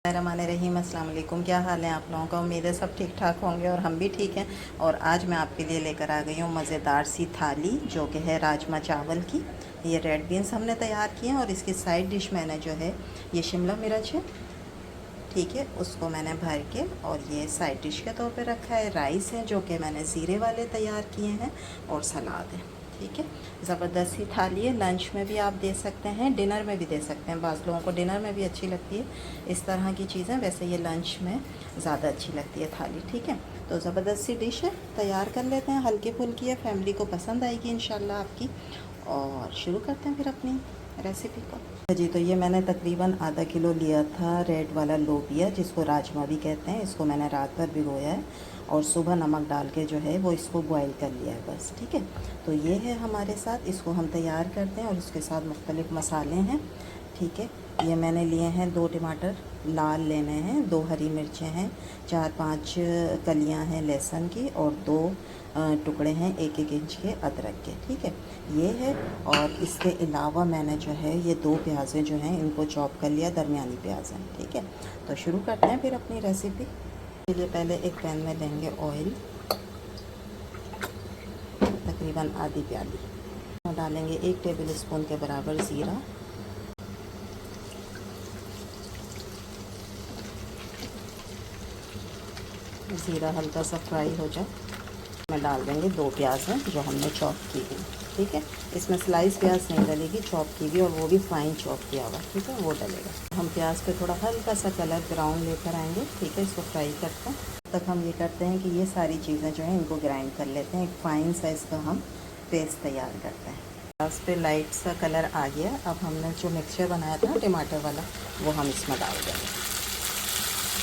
रहीम अस्सलाम वालेकुम। क्या हाल है आप लोगों का? उम्मीद है सब ठीक ठाक होंगे और हम भी ठीक हैं। और आज मैं आपके लिए लेकर आ गई हूँ मज़ेदार सी थाली, जो कि है राजमा चावल की। ये रेड बीन्स हमने तैयार किए हैं और इसकी साइड डिश मैंने जो है ये शिमला मिर्च है, ठीक है, उसको मैंने भर के और ये साइड डिश के तौर पे रखा है। राइस है जो कि मैंने ज़ीरे वाले तैयार किए हैं और सलाद है, ठीक है। ज़बरदस्त सी थाली है। लंच में भी आप दे सकते हैं, डिनर में भी दे सकते हैं। बाज़ लोगों को डिनर में भी अच्छी लगती है इस तरह की चीज़ें, वैसे ये लंच में ज़्यादा अच्छी लगती है थाली, ठीक है। तो ज़बरदस्त सी डिश है, तैयार कर लेते हैं। हल्की फुल्की है, फैमिली को पसंद आएगी इंशाल्लाह आपकी। और शुरू करते हैं फिर अपनी रेसिपी को। जी, तो ये मैंने तकरीबन आधा किलो लिया था रेड वाला लोबिया, जिसको राजमा भी कहते हैं। इसको मैंने रात भर भिगोया है और सुबह नमक डाल के जो है वो इसको बॉईल कर लिया है बस, ठीक है। तो ये है हमारे साथ, इसको हम तैयार करते हैं और इसके साथ मुख्तलिफ़ मसाले हैं, ठीक है। ये मैंने लिए हैं 2 टमाटर लाल लेने हैं, 2 हरी मिर्चें हैं, 4-5 कलियां हैं लहसुन की और 2 टुकड़े हैं 1-1 इंच के अदरक के, ठीक है, ये है। और इसके अलावा मैंने जो है ये 2 प्याज़ें जो हैं इनको चॉप कर लिया, दरमियानी प्याज हैं, ठीक है। तो शुरू करते हैं फिर अपनी रेसिपी के लिए। पहले एक पैन में लेंगे ऑयल, तकरीबन आधी प्याली डालेंगे। 1 टेबल स्पून के बराबर ज़ीरा, ज़ीरा हल्का सा फ्राई हो जाए में डाल देंगे 2 प्याज हैं जो हमने चॉप की हुई, ठीक है। इसमें स्लाइस प्याज नहीं डलेगी, चॉप की हुई, और वो भी फाइन चॉप किया हुआ, ठीक है, वो डलेगा। हम प्याज पे थोड़ा हल्का सा कलर ब्राउन लेकर आएंगे, ठीक है। इसको फ्राई करते हैं। तब तक हम ये करते हैं कि ये सारी चीज़ें जो हैं इनको ग्राइंड कर लेते हैं। एक फ़ाइन साइज़ का हम पेस्ट तैयार करते हैं। प्याज पे लाइट सा कलर आ गया। अब हमने जो मिक्सचर बनाया था टमाटर वाला, वो हम इसमें डाल देंगे,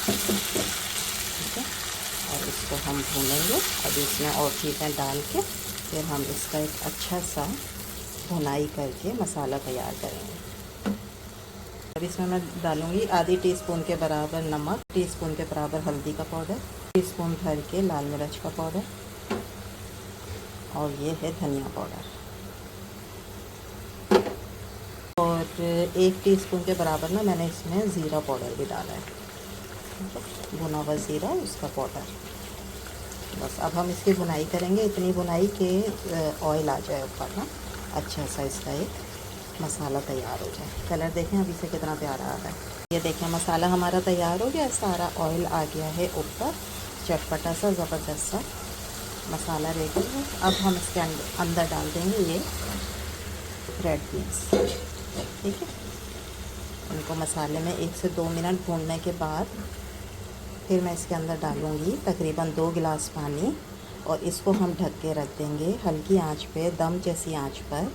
ठीक है। और इसको हम भूनेंगे। अब इसमें और चीज़ें डाल के फिर हम इसका एक अच्छा सा भुनाई करके मसाला तैयार करेंगे। अब इसमें मैं डालूँगी आधी टीस्पून के बराबर नमक, टीस्पून के बराबर हल्दी का पाउडर, टीस्पून भर के लाल मिर्च का पाउडर, और ये है धनिया पाउडर, और 1 टीस्पून के बराबर ना मैंने इसमें ज़ीरा पाउडर भी डाला है, भुना हुआ ज़ीरा, उसका पाउडर। बस अब हम इसकी भुनाई करेंगे, इतनी भुनाई के ऑयल आ जाए ऊपर ना, अच्छा सा इसका एक मसाला तैयार हो जाए। कलर देखें अभी से कितना प्यारा आ रहा है। ये देखें मसाला हमारा तैयार हो गया, सारा ऑयल आ गया है ऊपर, चटपटा सा ज़बरदस्त सा मसाला रेडी है। अब हम इसके अंदर डाल देंगे ये रेड बीन्स, ठीक है। इनको मसाले में 1 से 2 मिनट भूनने के बाद फिर मैं इसके अंदर डालूँगी तकरीबन 2 गिलास पानी, और इसको हम ढक के रख देंगे हल्की आंच पे, दम जैसी आंच पर,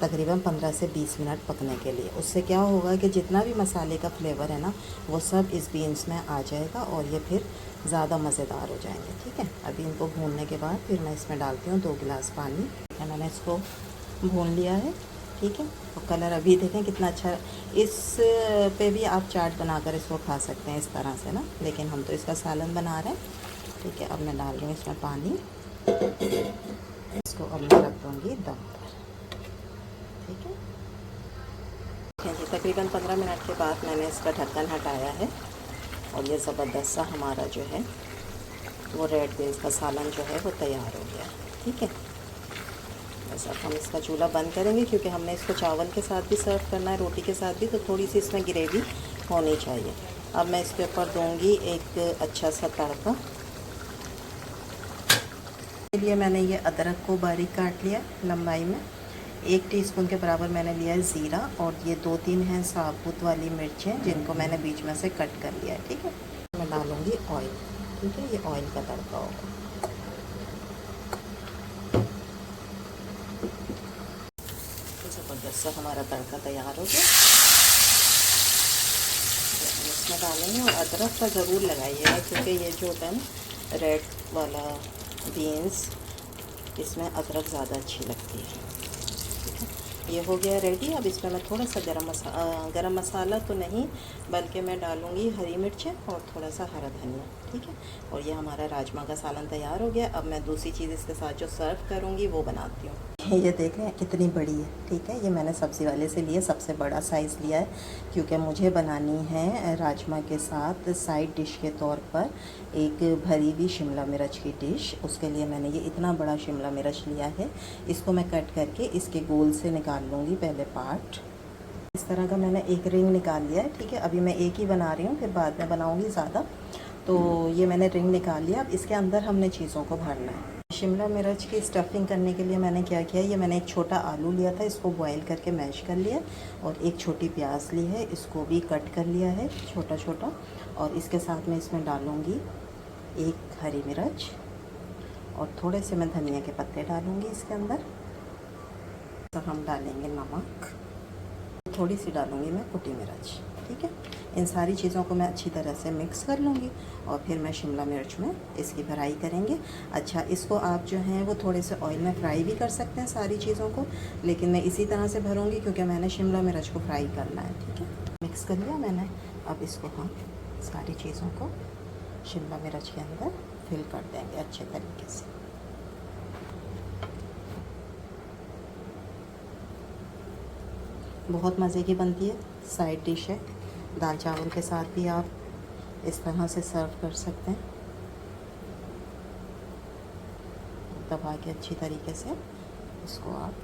तकरीबन 15 से 20 मिनट पकने के लिए। उससे क्या होगा कि जितना भी मसाले का फ्लेवर है ना, वो सब इस बीन्स में आ जाएगा और ये फिर ज़्यादा मज़ेदार हो जाएंगे, ठीक है। अभी इनको भूनने के बाद फिर मैं इसमें डालती हूँ 2 गिलास पानी। मैंने इसको भून लिया है, ठीक है। और कलर अभी देखें कितना अच्छा। इस पे भी आप चाट बनाकर इसको खा सकते हैं इस तरह से ना, लेकिन हम तो इसका सालन बना रहे हैं, ठीक है। अब मैं डाल रही हूँ इसमें पानी, इसको अब मैं रख दूँगी दम पर, ठीक है। जी, तकरीबन 15 मिनट के बाद मैंने इसका ढक्कन हटाया है और ये ज़बरदस्त सा हमारा जो है वो रेड बीन्स का सालन जो है वो तैयार हो गया, ठीक है। बस अब हम इसका चूल्हा बंद करेंगे, क्योंकि हमने इसको चावल के साथ भी सर्व करना है, रोटी के साथ भी, तो थोड़ी सी इसमें ग्रेवी होनी चाहिए। अब मैं इसके ऊपर दूंगी एक अच्छा सा तड़का। के लिए मैंने ये अदरक को बारीक काट लिया लंबाई में, 1 टीस्पून के बराबर मैंने लिया है ज़ीरा, और ये 2-3 हैं साबुत वाली मिर्चें जिनको मैंने बीच में से कट कर लिया है, ठीक है। मैं डालूँगी ऑयल, ठीक है, ये ऑयल का तड़का होगा। ज़बरदस्त सा हमारा तड़का तैयार हो गया। तो इसमें डालेंगे, और अदरक का ज़रूर लगाइएगा, क्योंकि ये जो होता है ना रेड वाला बीन्स, इसमें अदरक ज़्यादा अच्छी लगती है, ठीक है। ये हो गया रेडी। अब इसमें मैं थोड़ा सा गरम मसाला तो नहीं, बल्कि मैं डालूँगी हरी मिर्चें और थोड़ा सा हरा धनिया, ठीक है। और ये हमारा राजमा का सालन तैयार हो गया। अब मैं दूसरी चीज़ इसके साथ जो सर्व करूँगी वो बनाती हूँ। ये देखें कितनी बड़ी है, ठीक है। ये मैंने सब्ज़ी वाले से लिया, सबसे बड़ा साइज़ लिया है, क्योंकि मुझे बनानी है राजमा के साथ साइड डिश के तौर पर एक भरी हुई शिमला मिर्च की डिश। उसके लिए मैंने ये इतना बड़ा शिमला मिर्च लिया है। इसको मैं कट करके इसके गोल से निकाल लूँगी पहले पार्ट। इस तरह का मैंने एक रिंग निकाल लिया है, ठीक है। अभी मैं एक ही बना रही हूँ, फिर बाद में बनाऊँगी ज़्यादा। तो ये मैंने रिंग निकाल लिया। अब इसके अंदर हमने चीज़ों को भरना है। शिमला मिर्च की स्टफिंग करने के लिए मैंने क्या किया, ये मैंने एक छोटा आलू लिया था, इसको बॉईल करके मैश कर लिया, और एक छोटी प्याज ली है, इसको भी कट कर लिया है छोटा छोटा। और इसके साथ में इसमें डालूँगी एक हरी मिर्च, और थोड़े से मैं धनिया के पत्ते डालूँगी इसके अंदर। तो हम डालेंगे नमक, थोड़ी सी डालूँगी मैं कुटी मिर्च, ठीक है। इन सारी चीज़ों को मैं अच्छी तरह से मिक्स कर लूँगी, और फिर मैं शिमला मिर्च में इसकी भराई करेंगे। अच्छा, इसको आप जो हैं वो थोड़े से ऑयल में फ्राई भी कर सकते हैं सारी चीज़ों को, लेकिन मैं इसी तरह से भरूँगी क्योंकि मैंने शिमला मिर्च को फ्राई करना है, ठीक है। मिक्स कर लिया मैंने। अब इसको हम सारी चीज़ों को शिमला मिर्च के अंदर फिल कर देंगे अच्छे तरीके से। बहुत मज़े की बनती है, साइड डिश है। दाल चावल के साथ भी आप इस तरह से सर्व कर सकते हैं। दबा के अच्छी तरीके से इसको आप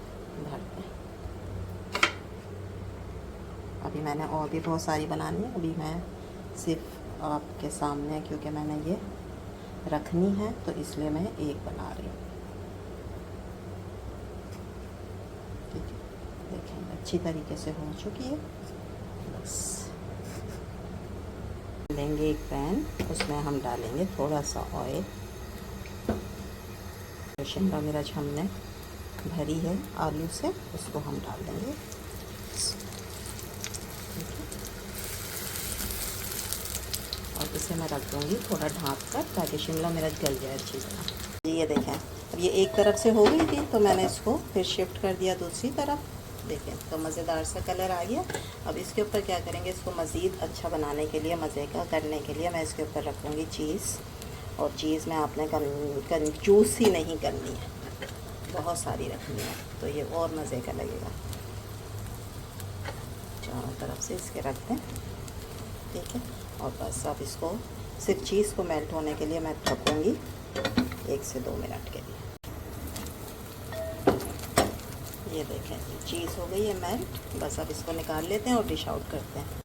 भर दें। अभी मैंने और भी बहुत सारी बनानी है, अभी मैं सिर्फ आपके सामने, क्योंकि मैंने ये रखनी है तो इसलिए मैं एक बना रही हूँ, ठीक है। देखें अच्छी तरीके से हो चुकी है। बस लेंगे एक पैन, उसमें हम डालेंगे थोड़ा सा ऑयल। जो शिमला मिर्च हमने भरी है आलू से, उसको हम डाल देंगे, ठीक है। और इसे मैं रख दूँगी थोड़ा ढाँप कर, ताकि शिमला मिर्च गल जाए अच्छी तरह। ये देखें, अब ये एक तरफ से हो गई थी तो मैंने इसको फिर शिफ्ट कर दिया दूसरी तरफ। देखें तो मज़ेदार सा कलर आ गया। अब इसके ऊपर क्या करेंगे, इसको मज़ीद अच्छा बनाने के लिए, मज़े का करने के लिए, मैं इसके ऊपर रखूँगी चीज़। और चीज़ में आपने कंजूस ही नहीं करनी है, बहुत सारी रखनी है, तो ये और मज़े का लगेगा। चारों तरफ से इसके रख दें, ठीक है। और बस अब इसको सिर्फ चीज़ को मेल्ट होने के लिए मैं रखूँगी 1 से 2 मिनट के लिए। ये देखें चीज़ हो गई है मेल्ट। बस अब इसको निकाल लेते हैं और डिश आउट करते हैं।